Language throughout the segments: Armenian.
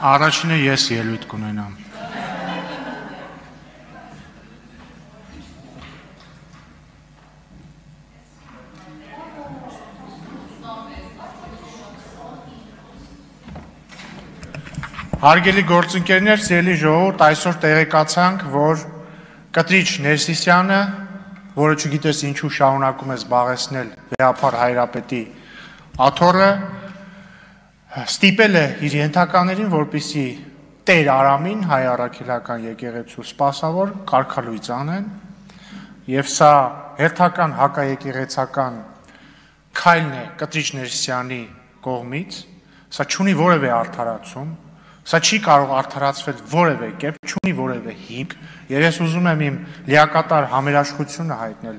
Առաջինը ես ելույթ կունենամ։ Հարգելի գործընկերներ, սիրելի ժողովուրդ, այսօր տեղեկացանք, որ Կտրիչ Ներսիսյանը, որը չգիտես ինչու շարունակում է զբաղեցնել Վեհափար Հայրապետի աթոռը, ստիպել է իր ենթականերին, որպեսզի Տեր Արամին, հայ առաքելական եկեղեցու սպասավոր, կարգալույծ անեն, եւ սա հերթական հակաեկեղեցական քայլն է Կտրիչ Ներսիսյանի կողմից, սա չունի որևէ արդարացում, սա չի կարող արդարացվել որևէ կերպ, չունի որևէ հիմք, եւ ես ուզում եմ իմ լիակատար համերաշխությունը հայտնել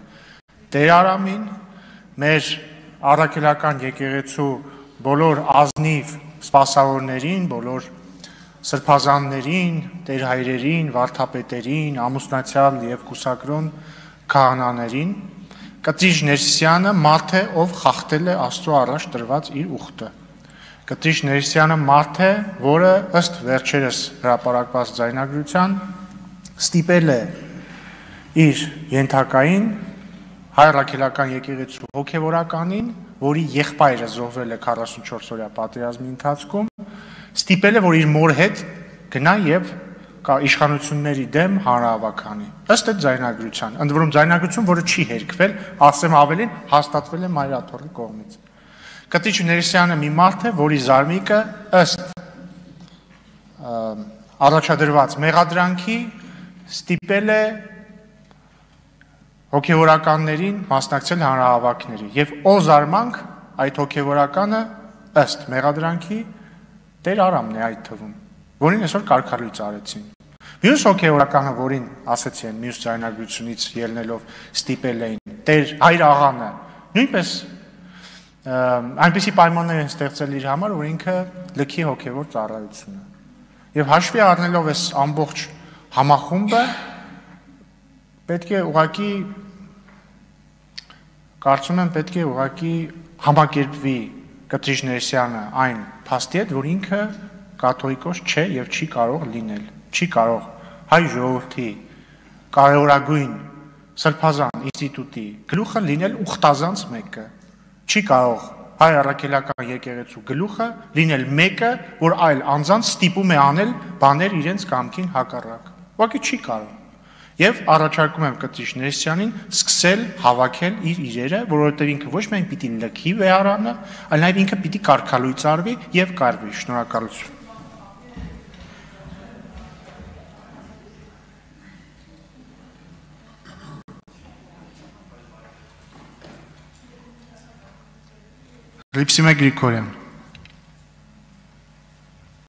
Տեր Արամին, մեր առաքելական եկեղեցու բոլոր ազնիվ սպասավորներին, բոլոր սրբազաններին, տերհայրերին, վարդապետերին, ամուսնացյալ եւ կուսակրոն քահանաներին, Կտրիչ Ներսիսյանը մարդ է, ով խախտել է Աստծո առաջ տրված իր ուխտը։ Կտրիչ Ներսիսյանը մարդ է, որը ըստ վերջերս հրապարակված ձայնագրության ստիպել է իր ենթակային հայ առաքելական եկեղեցու հոգևորականին, որի եղբայրը զոհվել է 44-օրյա պատերազմի ընթացքում, ստիպել է, որ իր մոր հետ գնա եւ իշխանությունների դեմ հանրահավաքանի։ Ըստ այդ ձայնագրության, ընդ որում ձայնագրություն, որը չի հերքվել, ասեմ ավելին, հաստատվել է Մայրաթոռի կողմից։ Կտրիչ Ներսիսյանը մի մարդ է, որի զարմիկը ըստ առաջադրված մեղադրանքի ստիպել է հոգևորականներին մասնակցել հանրահավաքների եւ ո զարմանք այդ հոգևորականը ըստ մեղադրանքի Տեր Արամն է այդ թվում, որին այսօր կարգալույծ արեցին։ Մյուս հոգևորականը, որին ասեցի են մյուս ձայնագրությունից ելնելով ստիպել էին Տեր Հայր աղանը, նույնպես այնպիսի պայմաններ են ստեղծել իր համար, որ ինքը լքի հոգևոր ծառայությունը։ Եվ հաշվի առնելով այս ամբողջ համախումբը, պետք է ուղղակի կարծում եմ պետք է ուղղակի համակերպվի Կտրիչ Ներսիսյանը այն փաստի հետ, որ ինքը կաթողիկոս չէ եւ չի կարող լինել, չի կարող հայ ժողովրդի կարևորագույն սրբազան ինստիտուտի գլուխը լինել ուխտազանց մեկը, չի կարող հայ առաքելական եկեղեցու գլուխը լինել մեկը, որ այլ անձանց ստիպում է անել բաներ իրենց կամքին հակառակ, ուղղակի չի կարող։ Եվ առաջարկում եմ Կտրիչ Ներսիսյանին սկսել հավաքել իր իրերը, որովհետև ինքը ոչ միայն պիտի լքի վեհարանը, այլ նաև ինքը պիտի կարգալույծ արվի եւ կարվի։ Շնորհակալություն։ Լիպսիմե Գրիգորյան։